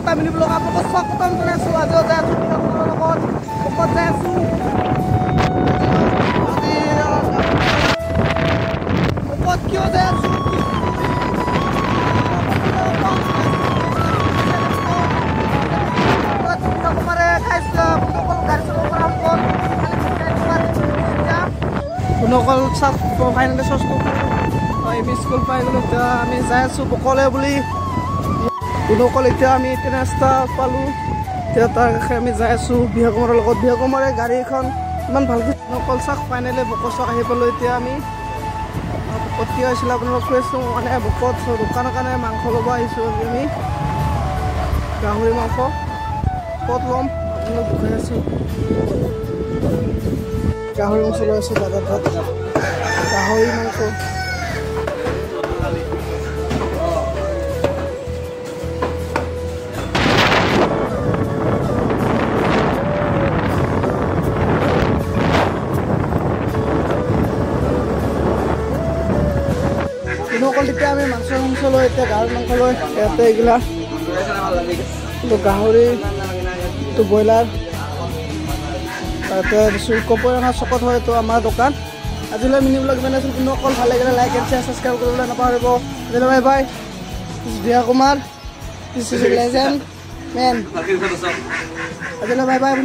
এটা mini blog আপোনালোকক স্বাগতম জনাইছোঁ। আজিও যাই আছোঁ বিহাৰখনৰ লগত ভকত যাই আছোঁ। ভকত কিয় যাই আছোঁ নকল চাপ ফাইনেলি চচটো এম ই স্কুল পাই গ'লোঁ। এতিয়া আমি যাই আছোঁ বকলে বুলি নকল। এতিয়া আমি ৰাস্তা পালোঁ। এতিয়া তাৰ কাষে আমি যাই আছোঁ বিহাকুমাৰৰ লগত। বিহাকুমাৰে গাড়ীখন ইমান ভালকৈ নকল চাক ফাইনেলি বকত চাক আহি পালোঁ। এতিয়া আমি বকত কি হৈছিলে আপোনালোক কৈ আছোঁ মানে বকত দোকানৰ কাৰণে মাংস ল'ব আহিছোঁ। আজি আমি গাহৰি মাংস ক'ত ল'ম আপোনালোক দেখাই আছোঁ। গাহৰি মাংস লৈ আছোঁ দাদাৰ তাত। গাহৰি মাংস অকল এতিয়া আমি মাংস লৈ এতিয়া গাহৰি মাংস লৈ ইয়াতে এইগিলা গাহৰি এইটো ব্ৰইলাৰ তাতে দিছোঁ কপৰঙা চকত হয় এইটো আমাৰ দোকান। আজিলৈ মিনি ব্লগ বনাইছোঁ। কিন্তু অকল ভাল লাগিলে লাইক এণ্ড শ্বেয়াৰ ছাবস্ক্ৰাইব কৰিবলৈ নাপাহৰিব। আজিলৈ bye bye. Bihakumar this is legend man. আজিলৈ বাই বাই।